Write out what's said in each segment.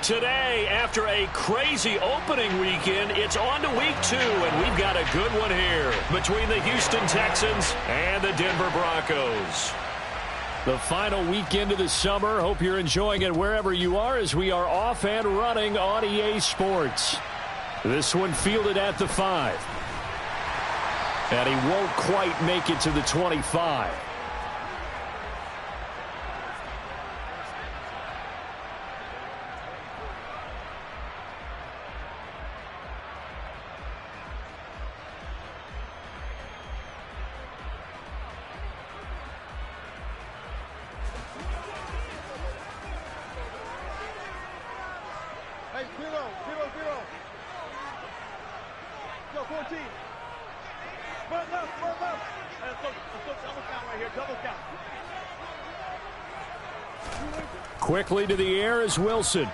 Today, after a crazy opening weekend, it's on to week 2, and we've got a good one here between the Houston Texans and the Denver Broncos. The final weekend of the summer. Hope you're enjoying it wherever you are as we are off and running on EA Sports. This one fielded at the 5. And he won't quite make it to the 25. Quickly to the air is Wilson.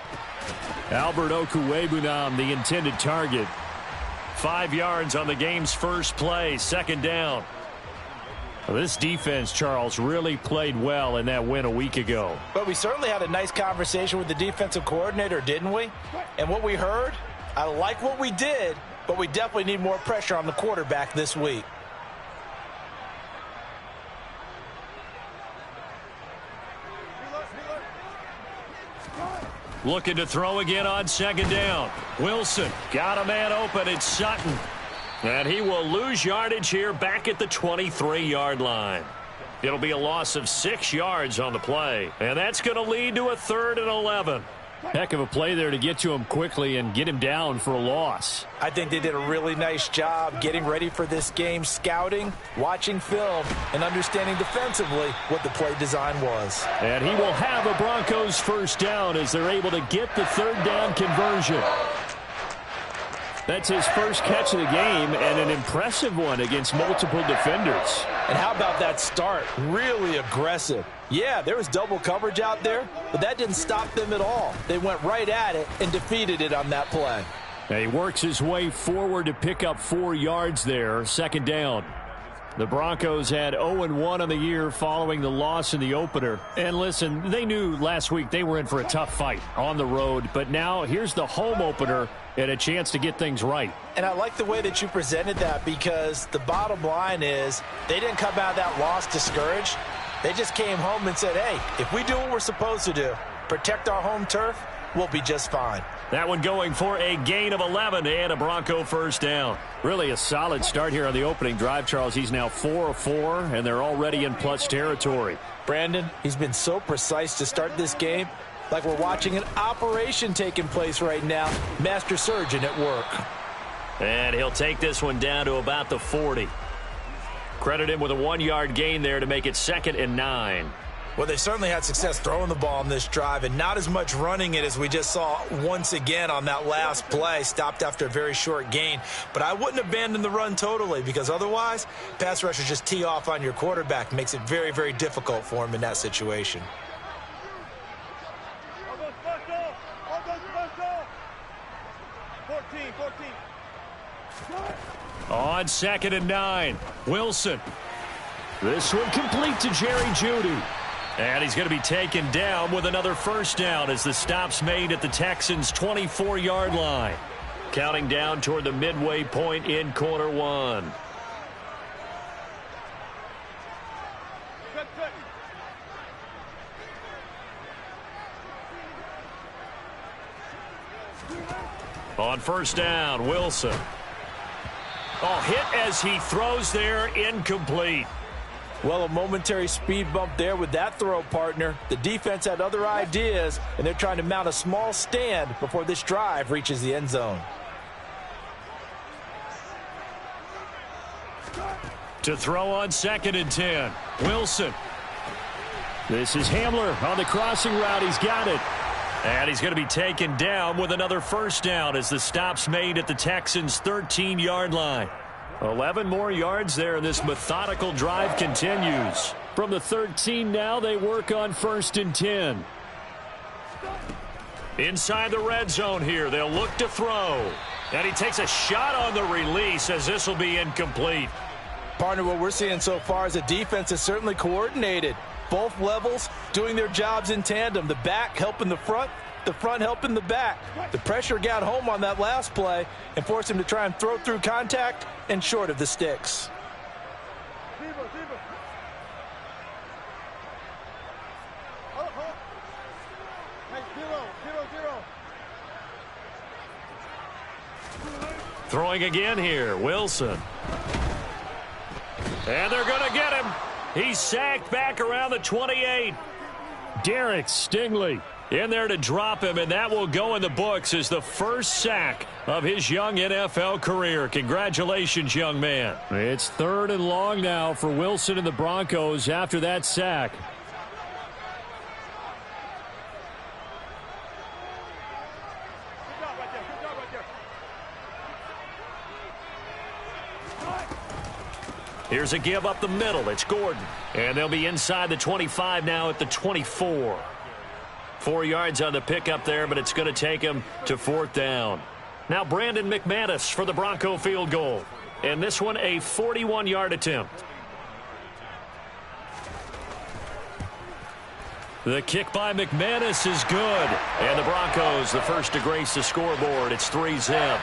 Albert Okwuegbunam, the intended target. 5 yards on the game's first play, second down. Well, this defense, Charles, really played well in that win a week ago. But we certainly had a nice conversation with the defensive coordinator, didn't we? And what we heard, I like what we did, but we definitely need more pressure on the quarterback this week. Looking to throw again on second down. Wilson got a man open. It's Sutton. And he will lose yardage here back at the 23-yard line. It'll be a loss of 6 yards on the play. And that's going to lead to a 3rd and 11. Heck of a play there to get to him quickly and get him down for a loss. I think they did a really nice job getting ready for this game, scouting, watching film, and understanding defensively what the play design was. And he will have a Broncos first down as they're able to get the 3rd down conversion. That's his first catch of the game and an impressive one against multiple defenders. And how about that start? Really aggressive. Yeah, there was double coverage out there, but that didn't stop them at all. They went right at it and defeated it on that play. And he works his way forward to pick up 4 yards there, second down. The Broncos had 0-1 on the year following the loss in the opener. And listen, they knew last week they were in for a tough fight on the road. But now here's the home opener and a chance to get things right. And I like the way that you presented that because the bottom line is they didn't come out of that loss discouraged. They just came home and said, hey, if we do what we're supposed to do, protect our home turf, we'll be just fine. That one going for a gain of 11 and a Bronco first down. Really a solid start here on the opening drive, Charles. He's now 4 of 4, and they're already in plus territory. Brandon, he's been so precise to start this game, like we're watching an operation taking place right now. Master surgeon at work. And he'll take this one down to about the 40. Credit him with a 1-yard gain there to make it 2nd and 9. Well, they certainly had success throwing the ball on this drive and not as much running it as we just saw once again on that last play, stopped after a very short gain. But I wouldn't abandon the run totally because otherwise, pass rushers just tee off on your quarterback. Makes it very, very difficult for him in that situation. On 2nd and 9, Wilson. This one complete to Jerry Jeudy. And he's going to be taken down with another first down as the stop's made at the Texans' 24-yard line. Counting down toward the midway point in quarter 1. On first down, Wilson. Oh, hit as he throws there, incomplete. Well, a momentary speed bump there with that throw, partner. The defense had other ideas, and they're trying to mount a small stand before this drive reaches the end zone. To throw on 2nd and 10, Wilson. This is Hamler on the crossing route. He's got it. And he's going to be taken down with another first down as the stop's made at the Texans' 13-yard line. 11 more yards there, and this methodical drive continues. From the 13 now, they work on 1st and 10. Inside the red zone here, they'll look to throw. And he takes a shot on the release as this will be incomplete. Partner, what we're seeing so far is the defense is certainly coordinated. Both levels doing their jobs in tandem. The back helping the front, the front helping the back. The pressure got home on that last play and forced him to try and throw through contact and short of the sticks. Throwing again here, Wilson. And they're going to get him. He's sacked back around the 28. Derek Stingley in there to drop him, and that will go in the books as the first sack of his young NFL career. Congratulations, young man. It's 3rd and long now for Wilson and the Broncos after that sack. Here's a give up the middle. It's Gordon. And they'll be inside the 25 now at the 24. 4 yards on the pickup there, but it's going to take him to 4th down. Now Brandon McManus for the Bronco field goal. And this one a 41-yard attempt. The kick by McManus is good. And the Broncos, the first to grace the scoreboard. It's 3-zip.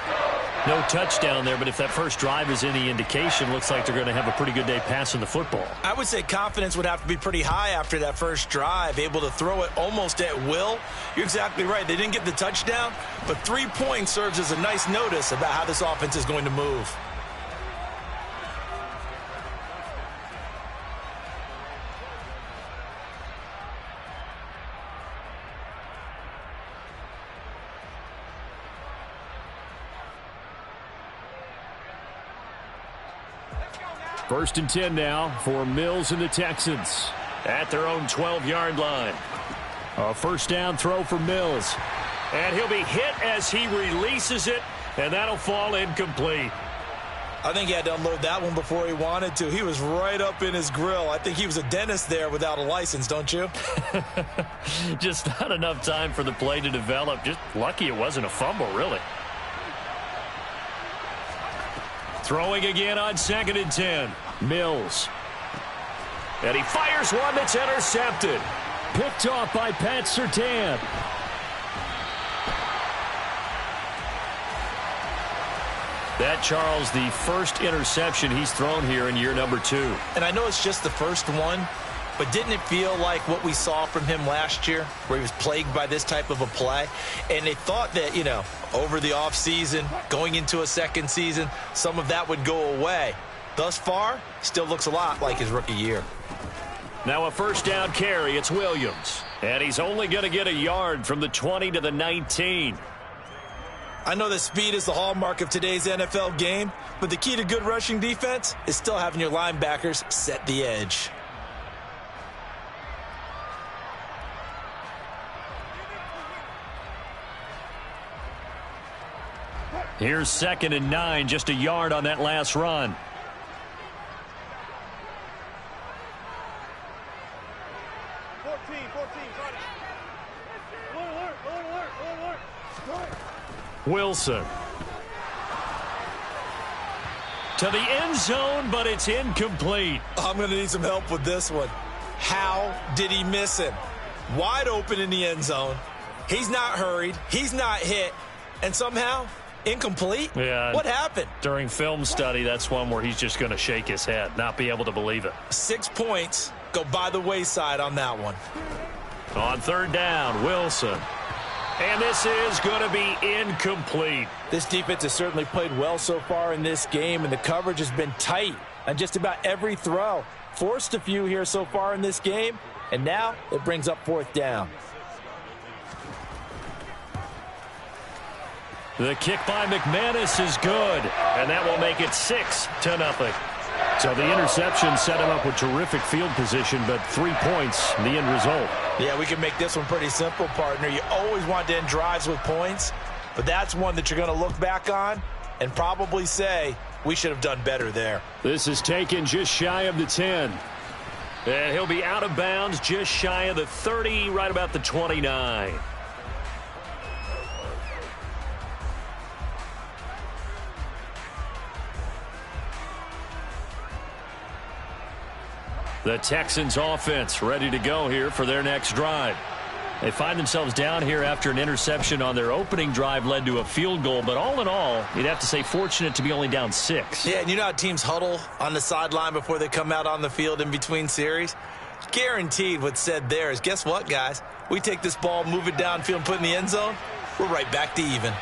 No touchdown there, but if that first drive is any indication, looks like they're going to have a pretty good day passing the football. I would say confidence would have to be pretty high after that first drive, able to throw it almost at will. You're exactly right. They didn't get the touchdown, but 3 points serves as a nice notice about how this offense is going to move. First and 10 now for Mills and the Texans. At their own 12-yard line. A first down throw for Mills. And he'll be hit as he releases it, and that'll fall incomplete. I think he had to unload that one before he wanted to. He was right up in his grill. I think he was a dentist there without a license, don't you? Just not enough time for the play to develop. Just lucky it wasn't a fumble, really. Throwing again on 2nd and 10. Mills. And he fires one that's intercepted. Picked off by Pat Surtain. That, Charles, the first interception he's thrown here in year number 2. And I know it's just the first one, but didn't it feel like what we saw from him last year, where he was plagued by this type of a play? And they thought that, you know, over the offseason, going into a second season, some of that would go away. Thus far, still looks a lot like his rookie year. Now a first down carry. It's Williams. And he's only going to get a yard from the 20 to the 19. I know that speed is the hallmark of today's NFL game, but the key to good rushing defense is still having your linebackers set the edge. Here's 2nd and 9, just a yard on that last run. Wilson. To the end zone, but it's incomplete. I'm going to need some help with this one. How did he miss him? Wide open in the end zone. He's not hurried. He's not hit. And somehow, incomplete? Yeah. What happened? During film study, that's one where he's just going to shake his head, not be able to believe it. 6 points go by the wayside on that one. On 3rd down, Wilson. And this is going to be incomplete. This defense has certainly played well so far in this game, and the coverage has been tight on just about every throw. Forced a few here so far in this game, and now it brings up 4th down. The kick by McManus is good, and that will make it 6-0. So the interception set him up with terrific field position, but 3 points, the end result. Yeah, we can make this one pretty simple, partner. You always want to end drives with points, but that's one that you're going to look back on and probably say, we should have done better there. This is taken just shy of the 10. And he'll be out of bounds just shy of the 30, right about the 29. The Texans offense ready to go here for their next drive. They find themselves down here after an interception on their opening drive led to a field goal. But all in all, you'd have to say fortunate to be only down 6. Yeah, and you know how teams huddle on the sideline before they come out on the field in between series? Guaranteed what's said there is, guess what, guys? We take this ball, move it downfield, and put it in the end zone, we're right back to even.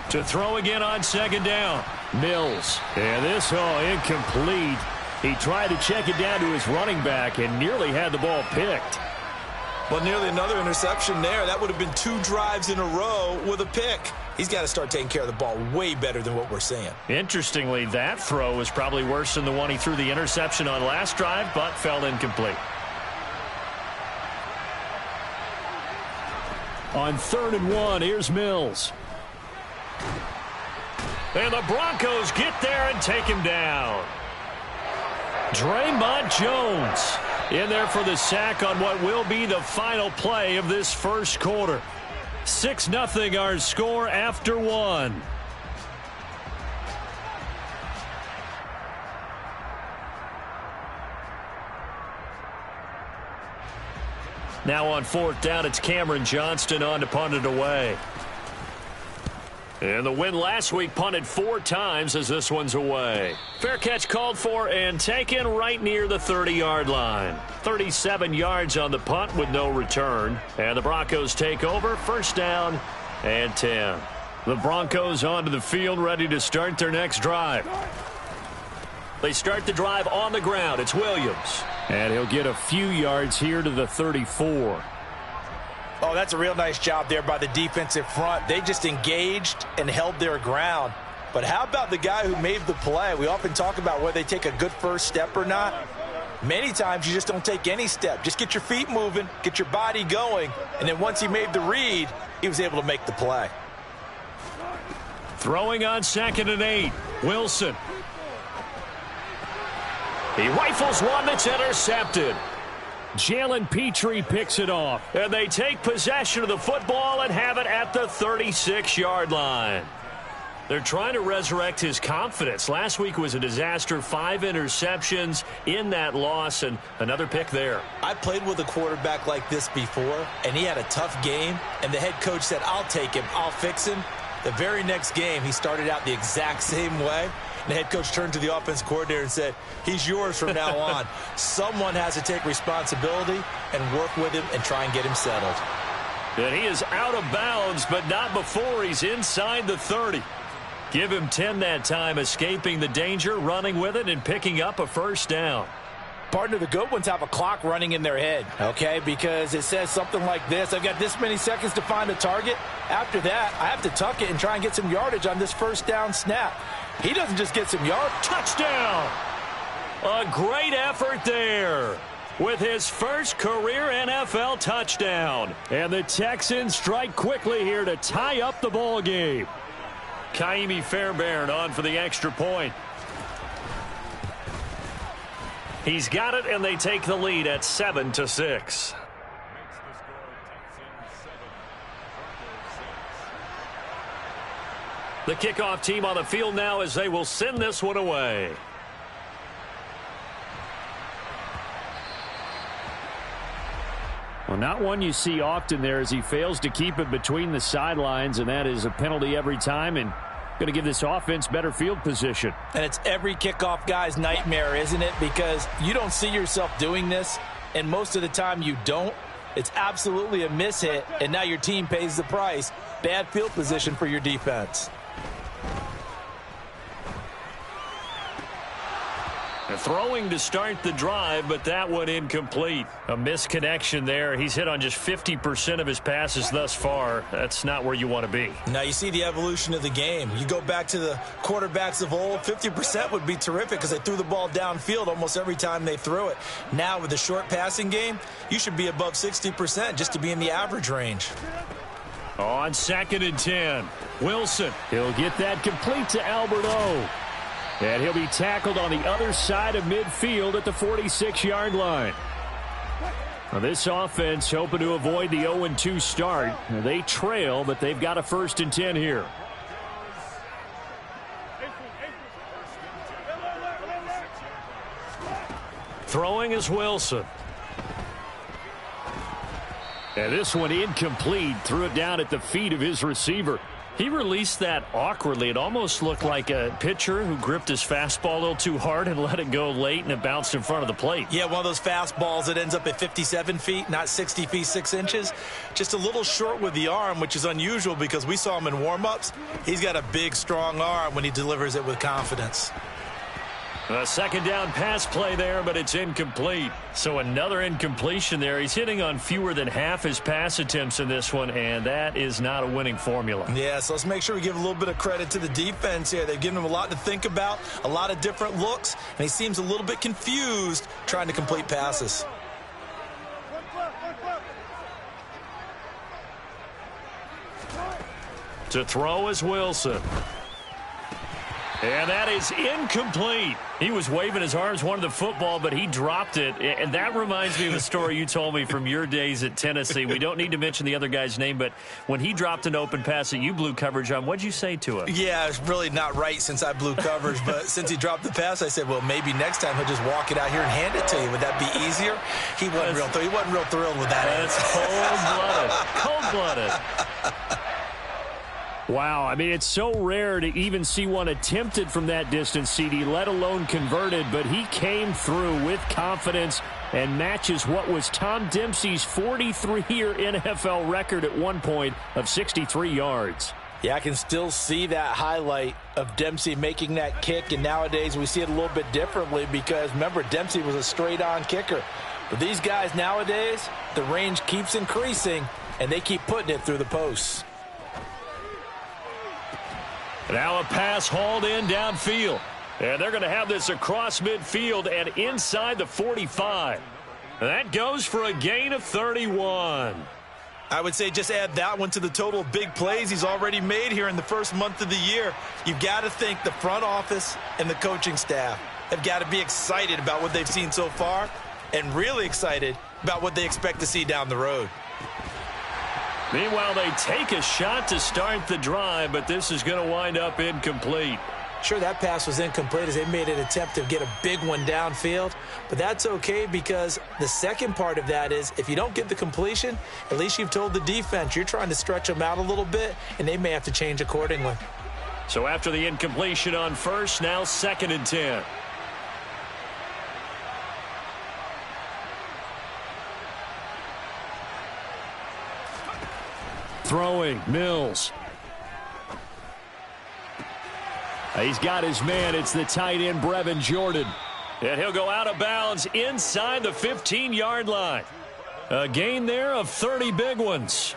To throw again on second down. Mills. And this, incomplete. He tried to check it down to his running back and nearly had the ball picked. Well, nearly another interception there. That would have been 2 drives in a row with a pick. He's got to start taking care of the ball way better than what we're seeing. Interestingly, that throw was probably worse than the one he threw the interception on last drive, but fell incomplete. On 3rd and 1, here's Mills. And the Broncos get there and take him down. Draymond Jones in there for the sack on what will be the final play of this first quarter. 6-0 our score after 1. Now on 4th down, it's Cameron Johnston on to punt it away. And the win last week punted 4 times as this one's away. Fair catch called for and taken right near the 30-yard line. 37 yards on the punt with no return. And the Broncos take over, 1st down and 10. The Broncos onto the field ready to start their next drive. They start the drive on the ground. It's Williams. And he'll get a few yards here to the 34. Oh, that's a real nice job there by the defensive front. They just engaged and held their ground. But how about the guy who made the play? We often talk about whether they take a good first step or not. Many times you just don't take any step. Just get your feet moving, get your body going, and then once he made the read, he was able to make the play. Throwing on 2nd and 8, Wilson. He rifles one that's intercepted. Jalen Petrie picks it off. And they take possession of the football and have it at the 36-yard line. They're trying to resurrect his confidence. Last week was a disaster. 5 interceptions in that loss and another pick there. I played with a quarterback like this before, and he had a tough game, and the head coach said, I'll take him, I'll fix him. The very next game, he started out the exact same way. The head coach turned to the offense coordinator and said, he's yours from now on. Someone has to take responsibility and work with him and try and get him settled. And he is out of bounds, but not before he's inside the 30. Give him 10 that time, escaping the danger, running with it, and picking up a 1st down. Partner, the good ones have a clock running in their head, okay, because it says something like this. I've got this many seconds to find a target. After that, I have to tuck it and try and get some yardage on this 1st down snap. He doesn't just get some yards. Touchdown! A great effort there with his first career NFL touchdown. And the Texans strike quickly here to tie up the ball game. Kaimi Fairbairn on for the extra point. He's got it, and they take the lead at 7-6. The kickoff team on the field now as they will send this one away. Well, not one you see often there as he fails to keep it between the sidelines, and that is a penalty every time and going to give this offense better field position. And it's every kickoff guy's nightmare, isn't it? Because you don't see yourself doing this, and most of the time you don't. It's absolutely a mishit, and now your team pays the price. Bad field position for your defense. Throwing to start the drive, but that one incomplete. A misconnection there. He's hit on just 50% of his passes thus far. That's not where you want to be. Now you see the evolution of the game. You go back to the quarterbacks of old, 50% would be terrific because they threw the ball downfield almost every time they threw it. Now with the short passing game, you should be above 60% just to be in the average range. On 2nd and 10, Wilson. He'll get that complete to Albert O. And he'll be tackled on the other side of midfield at the 46-yard line. Now this offense hoping to avoid the 0-2 start. They trail, but they've got a 1st and 10 here. Throwing is Wilson. And this one incomplete. Threw it down at the feet of his receiver. He released that awkwardly. It almost looked like a pitcher who gripped his fastball a little too hard and let it go late, and it bounced in front of the plate. Yeah, one of those fastballs that ends up at 57 feet, not 60 feet 6 inches. Just a little short with the arm, which is unusual because we saw him in warm-ups. He's got a big, strong arm when he delivers it with confidence. A second down pass play there, but it's incomplete. So another incompletion there. He's hitting on fewer than half his pass attempts in this one, and that is not a winning formula. Yeah, so let's make sure we give a little bit of credit to the defense here. They've given him a lot to think about, a lot of different looks, and he seems a little bit confused trying to complete passes. To throw is Wilson. And that is incomplete. He was waving his arms, wanted the football, but he dropped it. And that reminds me of a story you told me from your days at Tennessee. We don't need to mention the other guy's name, but when he dropped an open pass that you blew coverage on, what'd you say to him? Yeah, it's really not right since I blew coverage, but since he dropped the pass, I said, well, maybe next time he'll just walk it out here and hand it to you. Would that be easier? He wasn't real thrilled with that. That's cold-blooded. Cold-blooded. Wow, I mean, it's so rare to even see one attempted from that distance, CD, let alone converted, but he came through with confidence and matches what was Tom Dempsey's 43-year NFL record at one point of 63 yards. Yeah, I can still see that highlight of Dempsey making that kick, and nowadays we see it a little bit differently because, remember, Dempsey was a straight-on kicker. But these guys nowadays, the range keeps increasing, and they keep putting it through the posts. Now a pass hauled in downfield. And they're going to have this across midfield and inside the 45. That goes for a gain of 31. I would say just add that one to the total of big plays he's already made here in the first month of the year. You've got to think the front office and the coaching staff have got to be excited about what they've seen so far and really excited about what they expect to see down the road. Meanwhile, they take a shot to start the drive, but this is going to wind up incomplete. Sure, that pass was incomplete as they made an attempt to get a big one downfield, but that's okay because the second part of that is if you don't get the completion, at least you've told the defense you're trying to stretch them out a little bit, and they may have to change accordingly. So after the incompletion on first, now 2nd and 10. Throwing, Mills. He's got his man. It's the tight end, Brevin Jordan. And he'll go out of bounds inside the 15-yard line. A gain there of 30 big ones.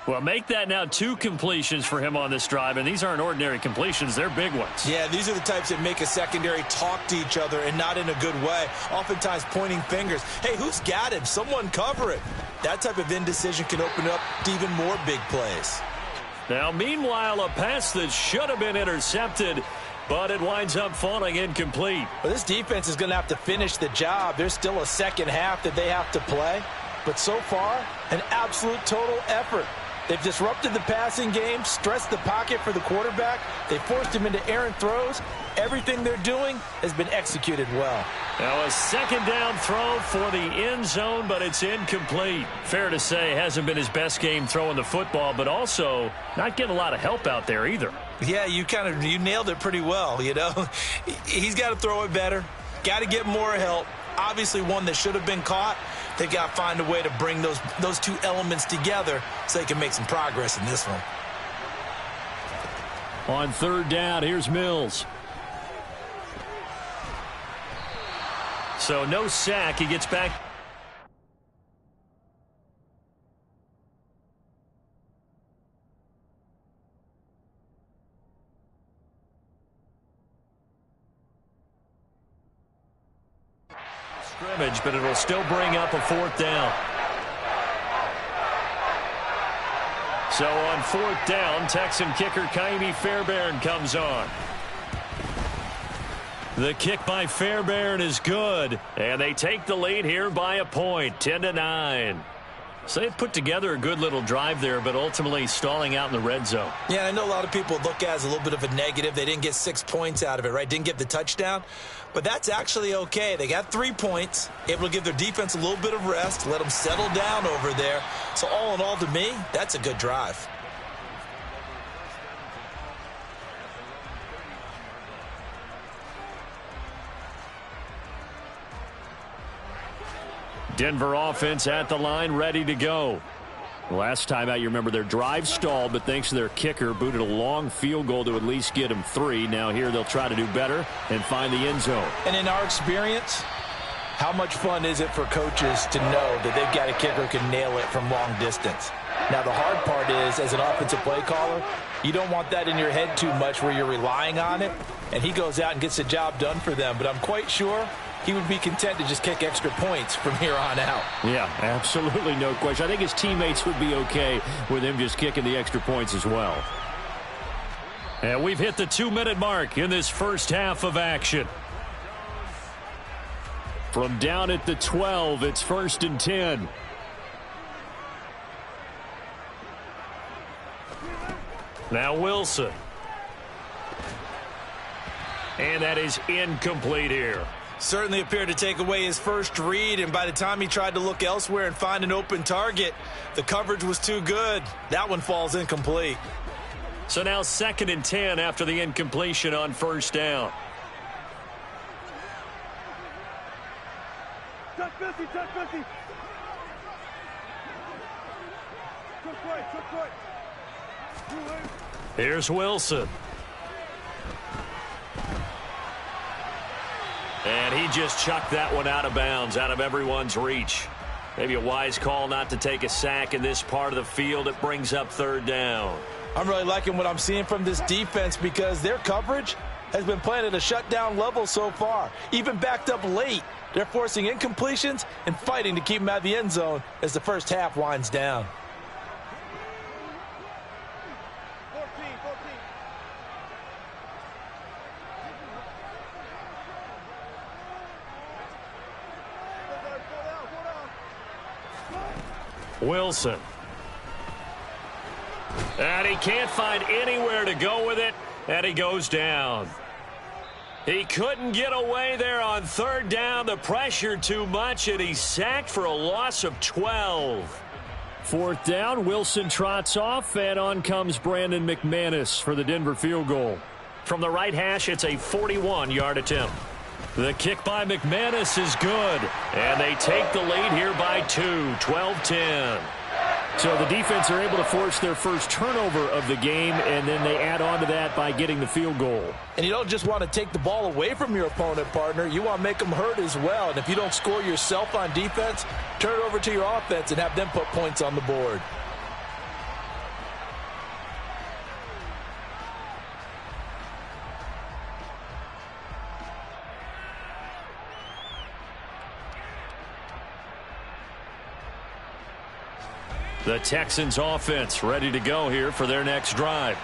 Well, make that now 2 completions for him on this drive, and these aren't ordinary completions. They're big ones. Yeah, these are the types that make a secondary talk to each other and not in a good way, oftentimes pointing fingers. Hey, who's got him? Someone cover it. That type of indecision can open up to even more big plays. Now, meanwhile, a pass that should have been intercepted, but it winds up falling incomplete. Well, this defense is going to have to finish the job. There's still a second half that they have to play. But so far, an absolute total effort. They've disrupted the passing game, stressed the pocket for the quarterback. They forced him into errant throws. Everything they're doing has been executed well. Now a second down throw for the end zone, but it's incomplete. Fair to say, hasn't been his best game throwing the football, but also not getting a lot of help out there either. Yeah, you nailed it pretty well, you know. He's got to throw it better, got to get more help. Obviously one that should have been caught. They've got to find a way to bring those two elements together so they can make some progress in this one. On 3rd down, here's Mills. So no sack. He gets back. Scrimmage, but it'll still bring up a 4th down. So on 4th down, Texan kicker Ka'imi Fairbairn comes on. The kick by Fairbairn is good, and they take the lead here by a point, 10-9. So they put together a good little drive there, but ultimately stalling out in the red zone. Yeah, I know a lot of people look at it as a little bit of a negative. They didn't get 6 points out of it, right? Didn't get the touchdown. But that's actually okay. They got 3 points, able to give their defense a little bit of rest, let them settle down over there. So all in all, to me, that's a good drive. Denver offense at the line, ready to go. Last time out, you remember their drive stalled, but thanks to their kicker, booted a long field goal to at least get them 3. Now here they'll try to do better and find the end zone. And in our experience, how much fun is it for coaches to know that they've got a kicker who can nail it from long distance? Now, the hard part is, as an offensive play caller, you don't want that in your head too much where you're relying on it, and he goes out and gets the job done for them. But I'm quite sure he would be content to just kick extra points from here on out. Yeah, absolutely no question. I think his teammates would be okay with him just kicking the extra points as well. And we've hit the 2-minute mark in this first half of action. From down at the 12, it's 1st and 10. Now Wilson. And that is incomplete here. Certainly appeared to take away his first read, and by the time he tried to look elsewhere and find an open target, the coverage was too good. That one falls incomplete. So now 2nd and 10 after the incompletion on 1st down. Touch 50, touch 50. Touch right. Here's Wilson. And he just chucked that one out of bounds, out of everyone's reach. Maybe a wise call not to take a sack in this part of the field. It brings up 3rd down. I'm really liking what I'm seeing from this defense because their coverage has been playing at a shutdown level so far. Even backed up late, they're forcing incompletions and fighting to keep them out of the end zone as the first half winds down. 14. Wilson. And he can't find anywhere to go with it, and he goes down. He couldn't get away there on 3rd down. The pressure too much, and he's sacked for a loss of 12. 4th down, Wilson trots off, and on comes Brandon McManus for the Denver field goal. From the right hash, it's a 41-yard attempt. The kick by McManus is good, and they take the lead here by 2, 12-10. So the defense are able to force their first turnover of the game, and then they add on to that by getting the field goal. And you don't just want to take the ball away from your opponent, partner. You want to make them hurt as well. And if you don't score yourself on defense, turn it over to your offense and have them put points on the board. The Texans offense ready to go here for their next drive.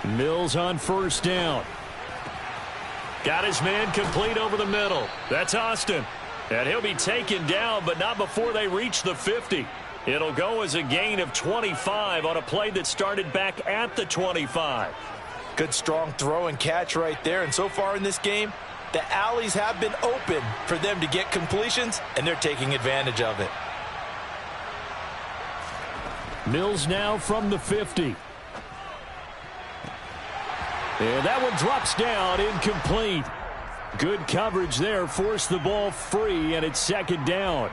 Mills on 1st down. Got his man complete over the middle. That's Austin. And he'll be taken down, but not before they reach the 50. It'll go as a gain of 25 on a play that started back at the 25. Good strong throw and catch right there. And so far in this game, the alleys have been open for them to get completions, and they're taking advantage of it. Mills now from the 50. And that one drops down, incomplete. Good coverage there, forced the ball free, and it's 2nd down.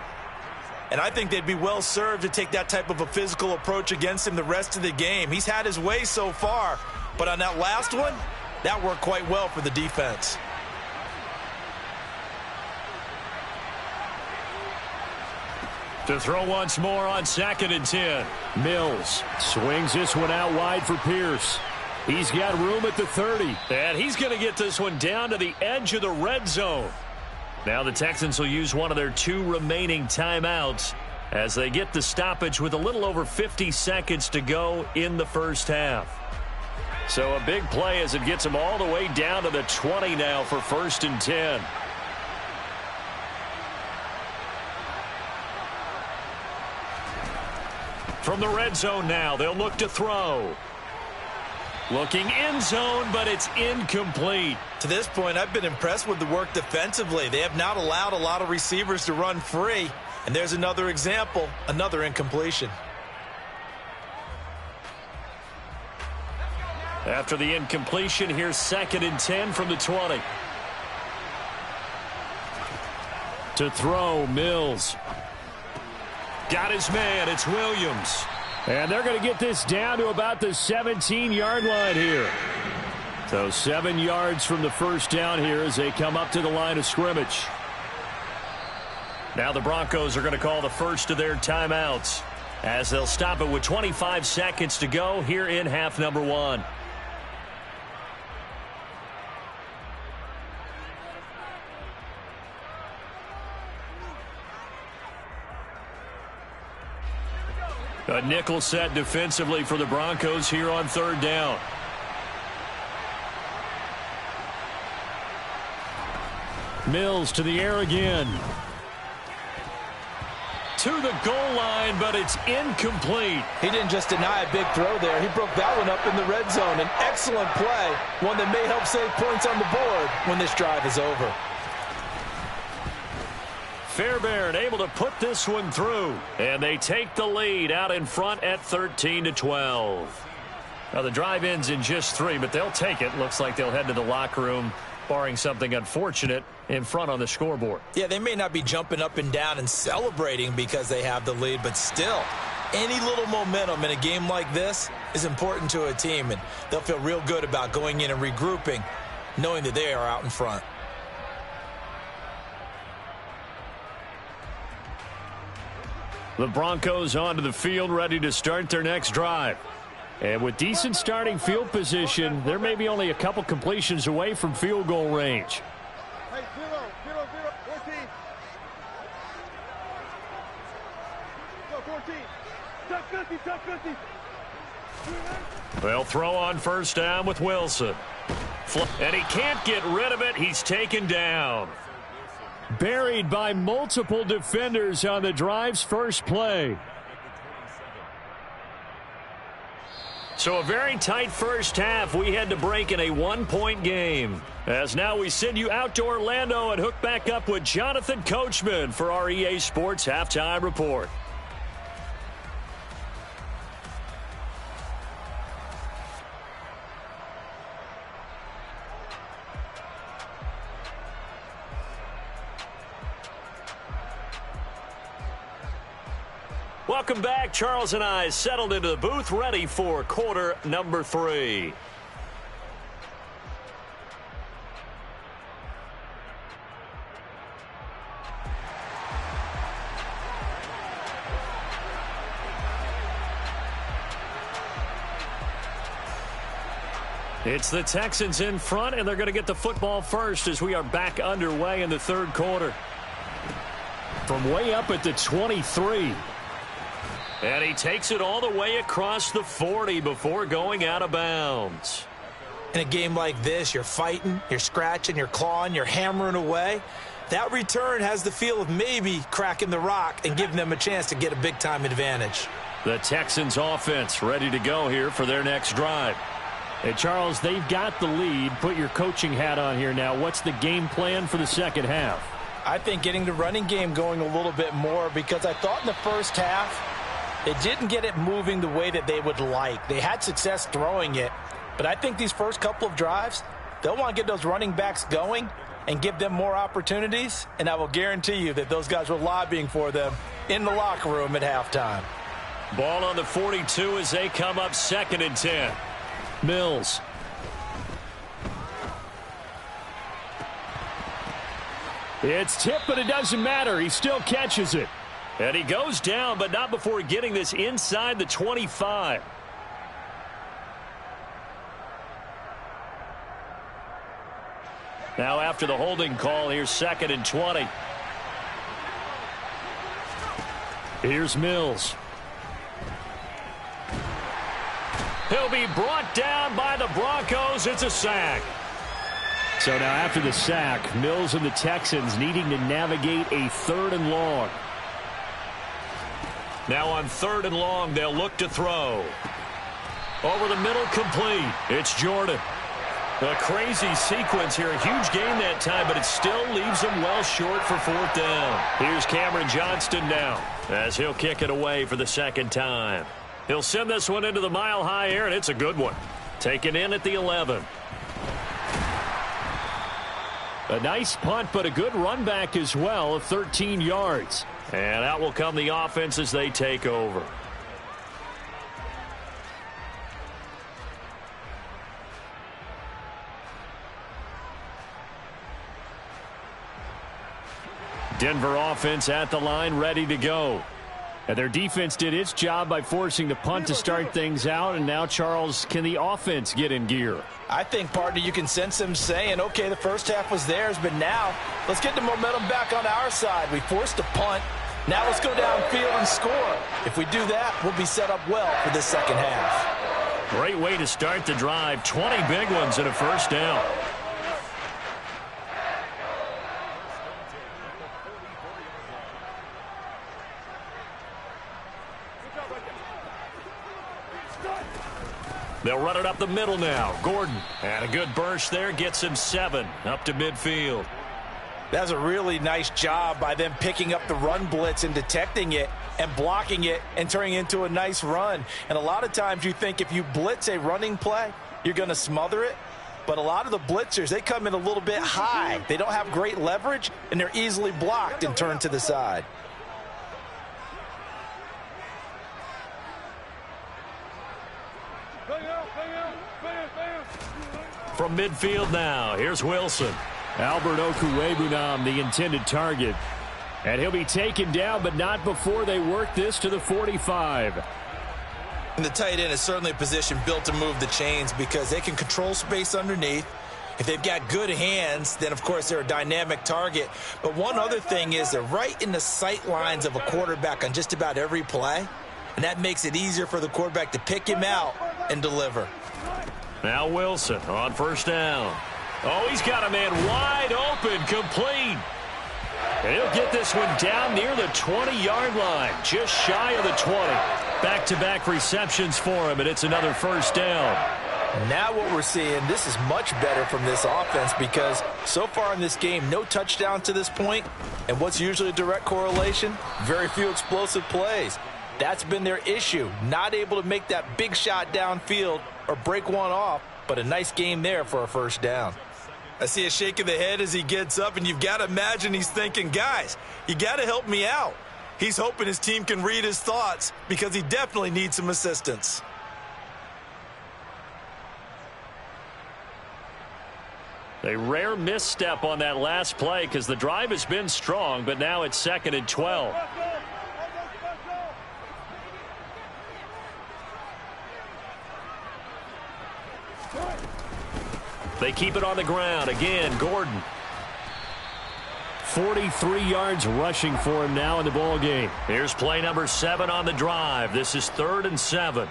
And I think they'd be well served to take that type of a physical approach against him the rest of the game. He's had his way so far, but on that last one, that worked quite well for the defense. To throw once more on 2nd and 10. Mills swings this one out wide for Pierce. He's got room at the 30. And he's going to get this one down to the edge of the red zone. Now the Texans will use one of their 2 remaining timeouts as they get the stoppage with a little over 50 seconds to go in the first half. So a big play as it gets them all the way down to the 20 now for 1st and 10. From the red zone now, they'll look to throw. Looking end zone, but it's incomplete. To this point, I've been impressed with the work defensively. They have not allowed a lot of receivers to run free. And there's another example, another incompletion. After the incompletion, here's 2nd and 10 from the 20. To throw, Mills. Got his man, it's Williams. And they're going to get this down to about the 17-yard line here. So 7 yards from the first down here as they come up to the line of scrimmage. Now the Broncos are going to call the first of their timeouts as they'll stop it with 25 seconds to go here in half number 1. A nickel set defensively for the Broncos here on 3rd down. Mills to the air again. To the goal line, but it's incomplete. He didn't just deny a big throw there. He broke that one up in the red zone. An excellent play, one that may help save points on the board when this drive is over. Fairbairn able to put this one through, and they take the lead out in front at 13-12. Now the drive ends in just 3, but they'll take it. Looks like they'll head to the locker room, barring something unfortunate, in front on the scoreboard. Yeah, they may not be jumping up and down and celebrating because they have the lead, but still, any little momentum in a game like this is important to a team, and they'll feel real good about going in and regrouping, knowing that they are out in front. The Broncos onto the field, ready to start their next drive. And with decent starting field position, they're maybe only a couple completions away from field goal range. Hey, 0, 14. Go, 14. Touch 50. They'll throw on first down with Wilson. And he can't get rid of it. He's taken down. Buried by multiple defenders on the drive's first play. So a very tight first half. We had to break in a 1-point game. As now we send you out to Orlando and hook back up with Jonathan Coachman for our EA Sports Halftime Report. Welcome back. Charles and I settled into the booth, ready for quarter number 3. It's the Texans in front, and they're going to get the football first as we are back underway in the 3rd quarter. From way up at the 23. And he takes it all the way across the 40 before going out of bounds. In a game like this, you're fighting, you're scratching, you're clawing, you're hammering away. That return has the feel of maybe cracking the rock and giving them a chance to get a big-time advantage. The Texans offense ready to go here for their next drive. Hey, Charles, they've got the lead. Put your coaching hat on here now. What's the game plan for the second half? I think getting the running game going a little bit more, because I thought in the first half, they didn't get it moving the way that they would like. They had success throwing it, but I think these first couple of drives, they'll want to get those running backs going and give them more opportunities, and I will guarantee you that those guys were lobbying for them in the locker room at halftime. Ball on the 42 as they come up 2nd and 10. Mills. It's tipped, but it doesn't matter. He still catches it. And he goes down, but not before getting this inside the 25. Now after the holding call, here's 2nd and 20. Here's Mills. He'll be brought down by the Broncos. It's a sack. So now after the sack, Mills and the Texans needing to navigate a 3rd and long. Now on 3rd and long, they'll look to throw. Over the middle, complete. It's Jordan. A crazy sequence here. A huge gain that time, but it still leaves them well short for 4th down. Here's Cameron Johnston now as he'll kick it away for the 2nd time. He'll send this one into the mile-high air, and it's a good one. Taken in at the 11. A nice punt, but a good run back as well of 13 yards. And out will come the offense as they take over. Denver offense at the line, ready to go. And their defense did its job by forcing the punt to start things out. And now, Charles, can the offense get in gear? I think, partner, you can sense them saying, okay, the first half was theirs, but now let's get the momentum back on our side. We forced a punt. Now let's go downfield and score. If we do that, we'll be set up well for this 2nd half. Great way to start the drive. 20 big ones and a 1st down. They'll run it up the middle now. Gordon. And a good burst there. Gets him 7 up to midfield. That's a really nice job by them picking up the run blitz and detecting it and blocking it and turning it into a nice run. And a lot of times you think if you blitz a running play, you're going to smother it. But a lot of the blitzers, they come in a little bit high. They don't have great leverage, and they're easily blocked and turned to the side. From midfield now, here's Wilson. Albert Okwuegbunam, the intended target. And he'll be taken down, but not before they work this to the 45. And the tight end is certainly a position built to move the chains because they can control space underneath. If they've got good hands, then, of course, they're a dynamic target. But one other thing is they're right in the sight lines of a quarterback on just about every play. And that makes it easier for the quarterback to pick him out and deliver. Now Wilson on 1st down. Oh, he's got a man wide open, complete. And he'll get this one down near the 20-yard line, just shy of the 20. Back-to-back receptions for him, and it's another 1st down. Now what we're seeing, this is much better from this offense because so far in this game, no touchdown to this point. And what's usually a direct correlation? Very few explosive plays. That's been their issue, not able to make that big shot downfield or break one off, but a nice game there for a 1st down. I see a shake of the head as he gets up, and you've got to imagine he's thinking, guys, you got to help me out. He's hoping his team can read his thoughts because he definitely needs some assistance. A rare misstep on that last play because the drive has been strong, but now it's 2nd and 12. They keep it on the ground. Again, Gordon. 43 yards rushing for him now in the ball game. Here's play number 7 on the drive. This is 3rd and 7.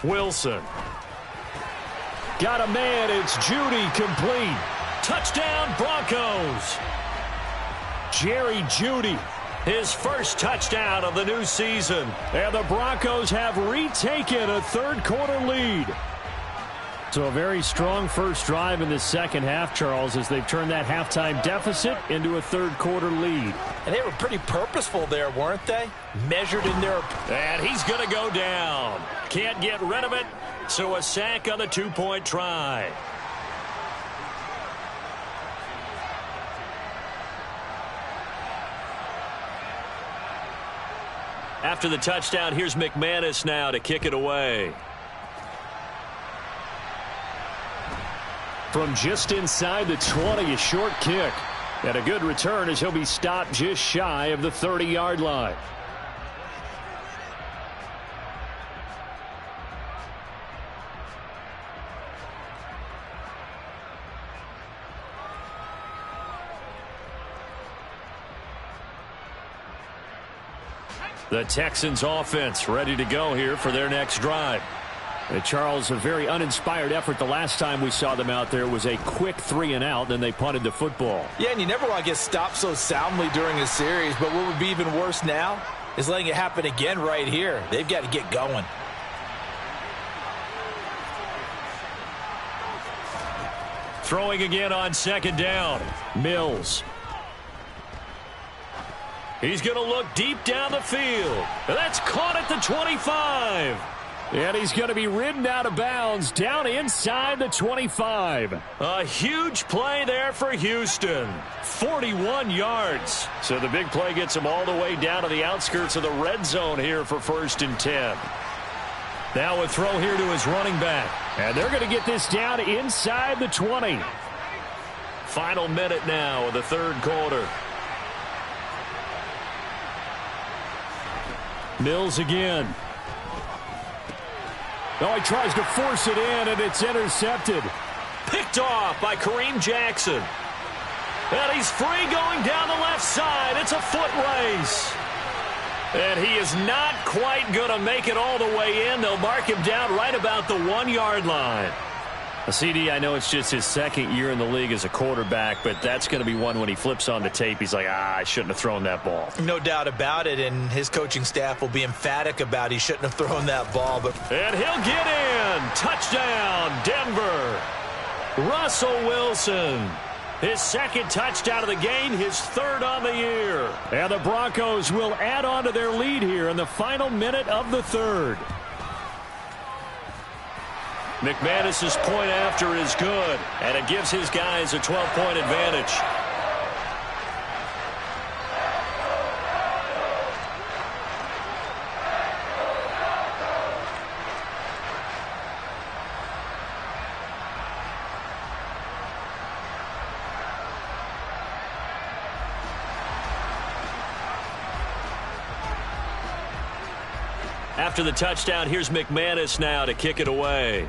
Wilson. Got a man. It's Jeudy, complete. Touchdown, Broncos. Jerry Jeudy. His first touchdown of the new season. And the Broncos have retaken a 3rd quarter lead. So a very strong first drive in the 2nd half, Charles, as they've turned that halftime deficit into a 3rd quarter lead. And they were pretty purposeful there, weren't they? Measured in their... And he's going to go down. Can't get rid of it, so a sack on the 2-point try. After the touchdown, here's McManus now to kick it away. From just inside the 20, a short kick. And a good return as he'll be stopped just shy of the 30-yard line. The Texans offense ready to go here for their next drive. Charles, a very uninspired effort the last time we saw them out there was a quick 3-and-out, then they punted the football. Yeah, and you never want to get stopped so soundly during a series, but what would be even worse now is letting it happen again right here. They've got to get going. Throwing again on second down. Mills. He's going to look deep down the field. That's caught at the 25. And he's going to be ridden out of bounds down inside the 25. A huge play there for Houston. 41 yards. So the big play gets him all the way down to the outskirts of the red zone here for 1st and 10. Now a throw here to his running back. And they're going to get this down inside the 20. Final minute now of the third quarter. Mills again. Oh, he tries to force it in, and it's intercepted. Picked off by Kareem Jackson. And he's free going down the left side. It's a foot race. And he is not quite going to make it all the way in. They'll mark him down right about the 1-yard line. CD, I know it's just his second year in the league as a quarterback, but that's going to be one when he flips on the tape. He's like, I shouldn't have thrown that ball. No doubt about it, and his coaching staff will be emphatic about he shouldn't have thrown that ball. And he'll get in. Touchdown, Denver. Russell Wilson. His second touchdown of the game, his third on the year. And the Broncos will add on to their lead here in the final minute of the third. McManus's point after is good, and it gives his guys a 12-point advantage. After the touchdown, here's McManus now to kick it away.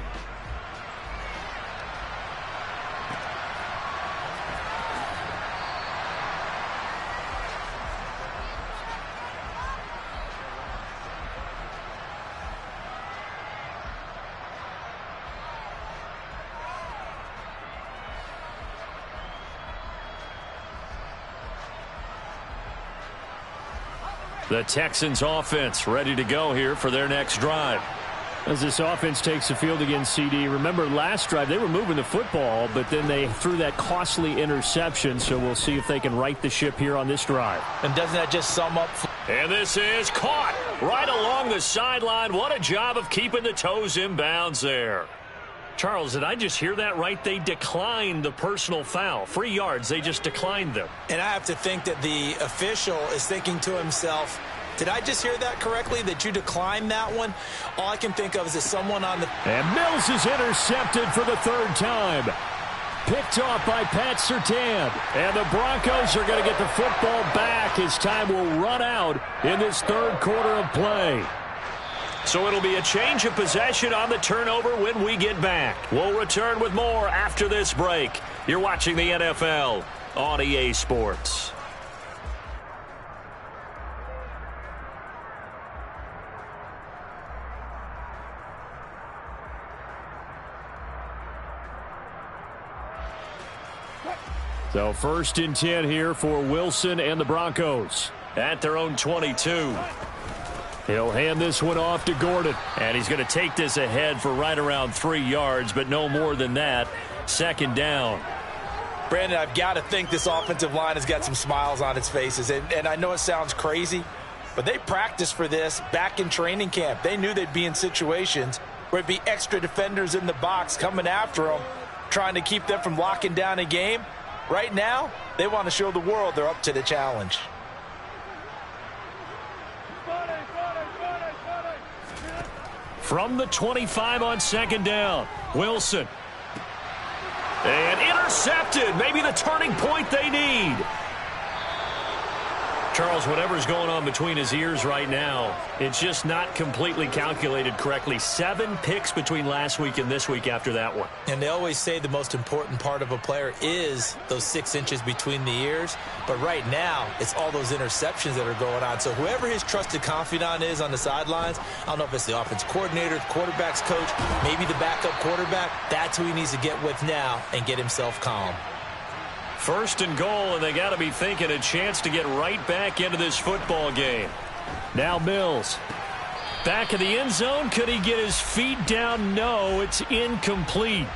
The Texans offense ready to go here for their next drive. As this offense takes the field against CD, remember last drive they were moving the football, but then they threw that costly interception, so we'll see if they can right the ship here on this drive. And doesn't that just sum up? And this is caught right along the sideline. What a job of keeping the toes in bounds there. Charles, did I just hear that right? They declined the personal foul. 3 yards, they just declined them. And I have to think that the official is thinking to himself, did I just hear that correctly, that you declined that one? All I can think of is that someone on the... And Mills is intercepted for the third time. Picked off by Pat Surtain. And the Broncos are going to get the football back as time will run out in this third quarter of play. So it'll be a change of possession on the turnover when we get back. We'll return with more after this break. You're watching the NFL on EA Sports. So 1st and 10 here for Wilson and the Broncos. At their own 22. He'll hand this one off to Gordon. And he's going to take this ahead for right around 3 yards, but no more than that. 2nd down. Brandon, I've got to think this offensive line has got some smiles on its faces. And I know it sounds crazy, but they practiced for this back in training camp. They knew they'd be in situations where it'd be extra defenders in the box coming after them, trying to keep them from locking down a game. Right now, they want to show the world they're up to the challenge. From the 25 on 2nd down, Wilson. And intercepted. Maybe the turning point they need. Charles, whatever's going on between his ears right now, it's just not completely calculated correctly. 7 picks between last week and this week after that one. And they always say the most important part of a player is those 6 inches between the ears. But right now, it's all those interceptions that are going on. So whoever his trusted confidant is on the sidelines, I don't know if it's the offense coordinator, the quarterback's coach, maybe the backup quarterback, that's who he needs to get with now and get himself calm. 1st and goal, and they got to be thinking a chance to get right back into this football game. Now Mills. Back of the end zone. Could he get his feet down? No, it's incomplete.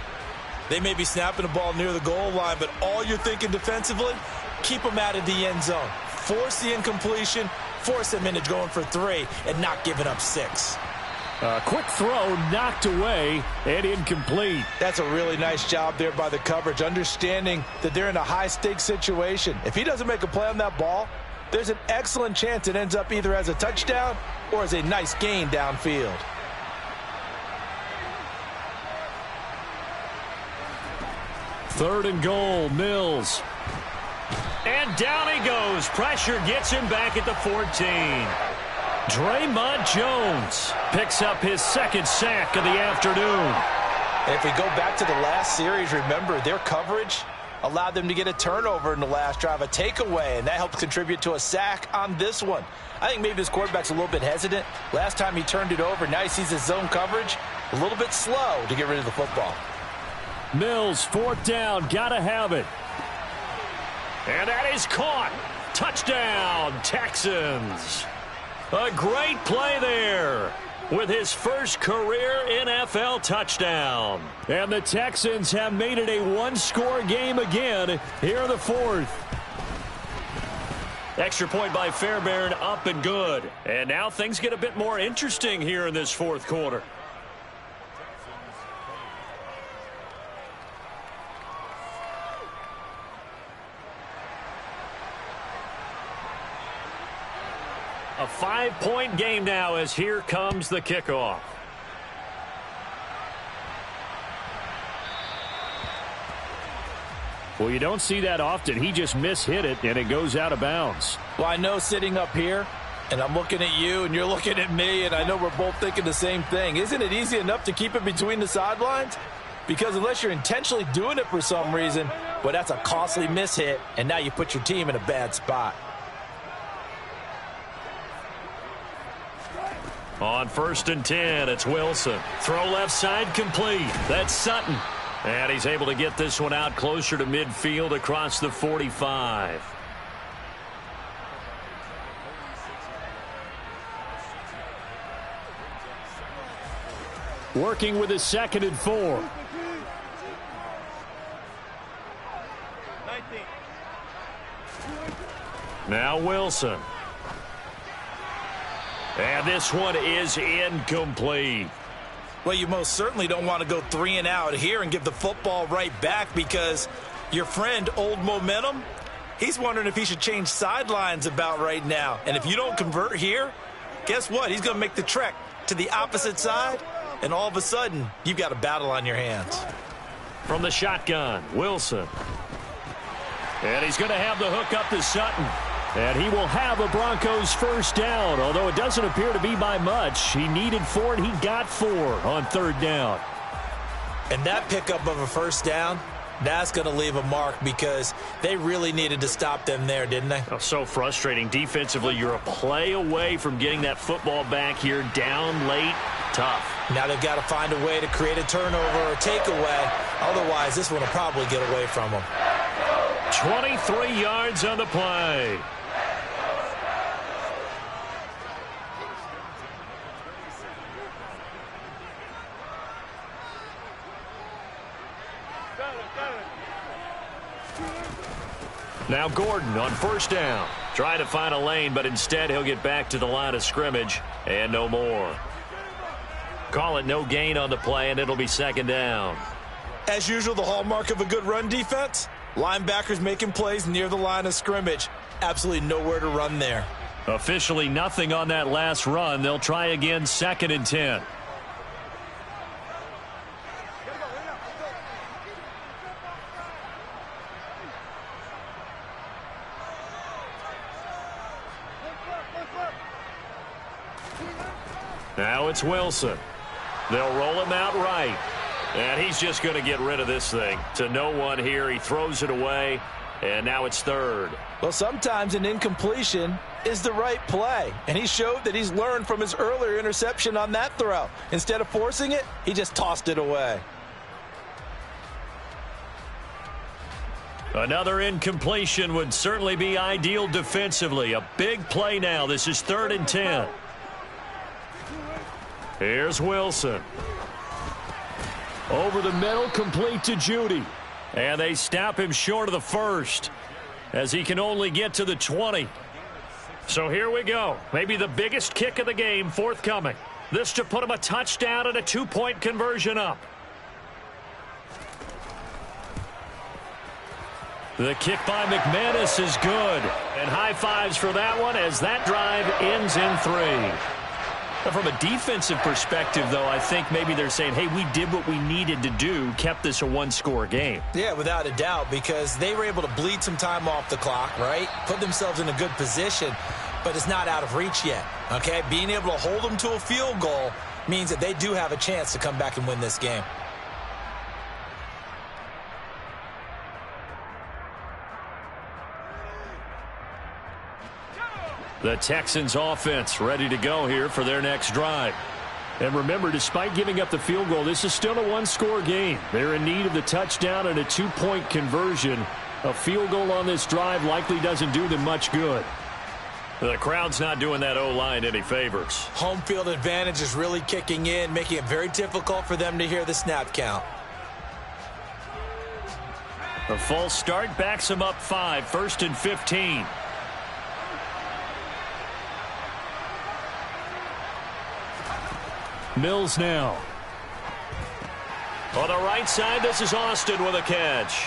They may be snapping the ball near the goal line, but all you're thinking defensively, keep them out of the end zone. Force the incompletion, force them into going for 3, and not giving up 6. Quick throw knocked away and incomplete. That's a really nice job there by the coverage, understanding that they're in a high-stakes situation. If he doesn't make a play on that ball, there's an excellent chance it ends up either as a touchdown or as a nice gain downfield. Third and goal, Mills. And down he goes. Pressure gets him back at the 14. Draymond Jones picks up his 2nd sack of the afternoon. And if we go back to the last series, remember, their coverage allowed them to get a turnover in the last drive, a takeaway, and that helped contribute to a sack on this one. I think maybe this quarterback's a little bit hesitant. Last time he turned it over, now he sees his zone coverage a little bit slow to get rid of the football. Mills, 4th down, gotta have it. And that is caught. Touchdown, Texans. A great play there with his first career NFL touchdown. And the Texans have made it a 1-score game again here in the 4th. Extra point by Fairbairn, up and good. And now things get a bit more interesting here in this 4th quarter. A 5-point game now as here comes the kickoff. Well, you don't see that often. He just mishit it, and it goes out of bounds. Well, I know sitting up here, and I'm looking at you, and you're looking at me, and I know we're both thinking the same thing. Isn't it easy enough to keep it between the sidelines? Because unless you're intentionally doing it for some reason, well, that's a costly mishit, and now you put your team in a bad spot. On 1st and 10, it's Wilson. Throw left side complete. That's Sutton. And he's able to get this one out closer to midfield across the 45. Working with his 2nd and 4. 19. Now Wilson. And this one is incomplete. Well, you most certainly don't want to go 3 and out here and give the football right back, because your friend, Old Momentum, he's wondering if he should change sidelines about right now. And if you don't convert here, guess what? He's going to make the trek to the opposite side, and all of a sudden, you've got a battle on your hands. From the shotgun, Wilson. And he's going to have the hook up to Sutton. And he will have a Broncos 1st down, although it doesn't appear to be by much. He needed 4, and he got 4 on 3rd down. And that pickup of a 1st down, that's going to leave a mark, because they really needed to stop them there, didn't they? Oh, so frustrating. Defensively, you're a play away from getting that football back here, down late. Tough. Now they've got to find a way to create a turnover or takeaway. Otherwise, this one will probably get away from them. 23 yards on the play. Now Gordon on 1st down. Trying to find a lane, but instead he'll get back to the line of scrimmage and no more. Call it no gain on the play, and it'll be 2nd down. As usual, the hallmark of a good run defense, linebackers making plays near the line of scrimmage. Absolutely nowhere to run there. Officially nothing on that last run. They'll try again, 2nd and 10. Now it's Wilson. They'll roll him out right. And he's just going to get rid of this thing. To no one here. He throws it away. And now it's third. Well, sometimes an incompletion is the right play. And he showed that he's learned from his earlier interception on that throw. Instead of forcing it, he just tossed it away. Another incompletion would certainly be ideal defensively. A big play now. This is 3rd and 10. Here's Wilson. Over the middle, complete to Judy. And they stop him short of the first as he can only get to the 20. So here we go. Maybe the biggest kick of the game forthcoming. This to put him a touchdown and a 2-point conversion up. The kick by McManus is good. And high fives for that one as that drive ends in 3. From a defensive perspective, though, I think maybe they're saying, hey, we did what we needed to do, kept this a one-score game. Yeah, without a doubt, because they were able to bleed some time off the clock, right? Put themselves in a good position, but it's not out of reach yet, okay? Being able to hold them to a field goal means that they do have a chance to come back and win this game. The Texans offense ready to go here for their next drive. And remember, despite giving up the field goal, this is still a one-score game. They're in need of the touchdown and a 2-point conversion. A field goal on this drive likely doesn't do them much good. The crowd's not doing that O-line any favors. Home field advantage is really kicking in, making it very difficult for them to hear the snap count. The false start backs them up 5, 1st and 15. Mills now. On the right side, this is Austin with a catch.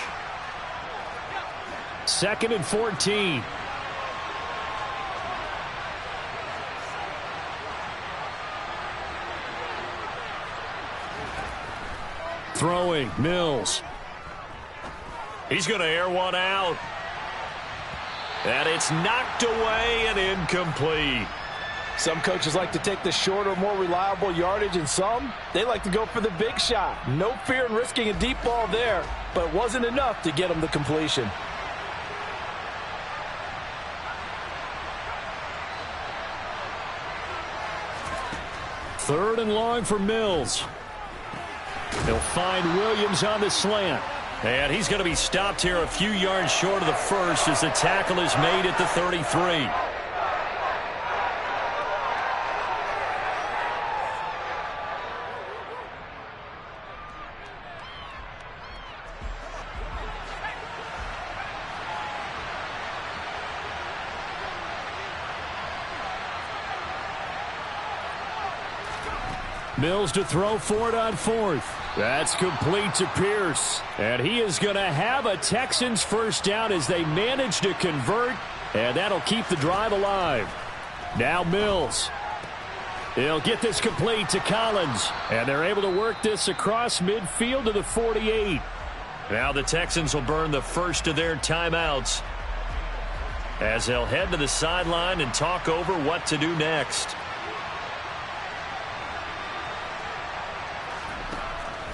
2nd and 14. Throwing, Mills. He's going to air one out. And it's knocked away and incomplete. Some coaches like to take the shorter, more reliable yardage, and some, they like to go for the big shot. No fear in risking a deep ball there, but it wasn't enough to get them the completion. Third and long for Mills. He'll find Williams on the slant. And he's going to be stopped here a few yards short of the first as the tackle is made at the 33. Mills to throw for it on 4th. That's complete to Pierce. And he is going to have a Texans first down as they manage to convert. And that'll keep the drive alive. Now Mills. He'll get this complete to Collins. And they're able to work this across midfield to the 48. Now the Texans will burn the first of their timeouts as they'll head to the sideline and talk over what to do next.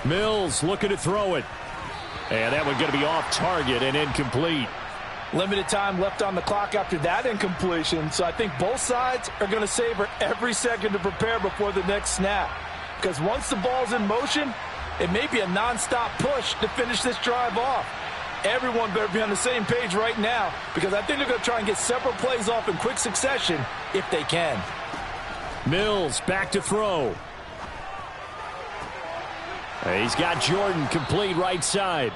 Mills looking to throw it. And that one's going to be off target and incomplete. Limited time left on the clock after that incompletion, so I think both sides are going to savor every second to prepare before the next snap. Because once the ball's in motion, it may be a nonstop push to finish this drive off. Everyone better be on the same page right now, because I think they're going to try and get several plays off in quick succession if they can. Mills back to throw. He's got Jordan complete right side.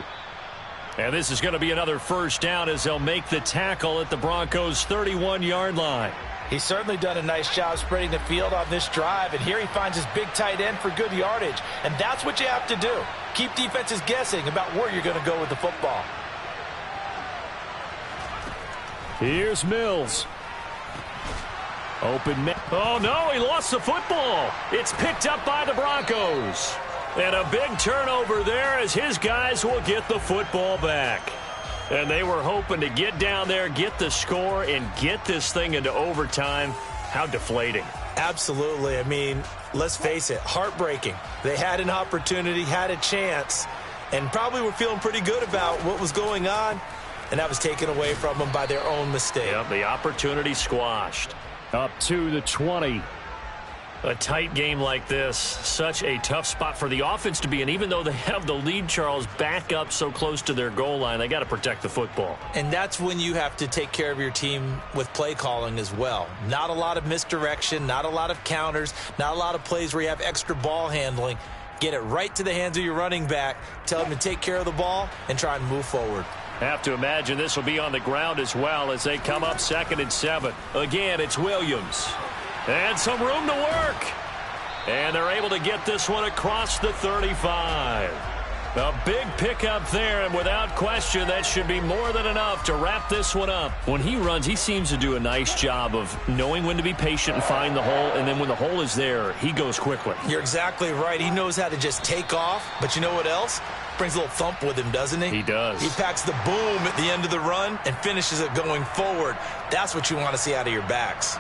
And this is going to be another first down as they'll make the tackle at the Broncos' 31-yard line. He's certainly done a nice job spreading the field on this drive, and here he finds his big tight end for good yardage. And that's what you have to do. Keep defenses guessing about where you're going to go with the football. Here's Mills. Open. Oh, no, he lost the football. It's picked up by the Broncos. And a big turnover there as his guys will get the football back. And they were hoping to get down there, get the score, and get this thing into overtime. How deflating. Absolutely. I mean, let's face it, heartbreaking. They had an opportunity, had a chance, and probably were feeling pretty good about what was going on, and that was taken away from them by their own mistake. Yep, the opportunity squashed. Up to the 20. A tight game like this, such a tough spot for the offense to be in. Even though they have the lead, Charles, back up so close to their goal line, they got to protect the football. And that's when you have to take care of your team with play calling as well. Not a lot of misdirection, not a lot of counters, not a lot of plays where you have extra ball handling. Get it right to the hands of your running back, tell him to take care of the ball, and try and move forward. Have to imagine this will be on the ground as well as they come up 2nd and 7. Again, it's Williams. And some room to work. And they're able to get this one across the 35. A big pickup there, and without question, that should be more than enough to wrap this one up. When he runs, he seems to do a nice job of knowing when to be patient and find the hole, and then when the hole is there, he goes quickly. You're exactly right. He knows how to just take off, but you know what else? Brings a little thump with him, doesn't he? He does. He packs the boom at the end of the run and finishes it going forward. That's what you want to see out of your backs.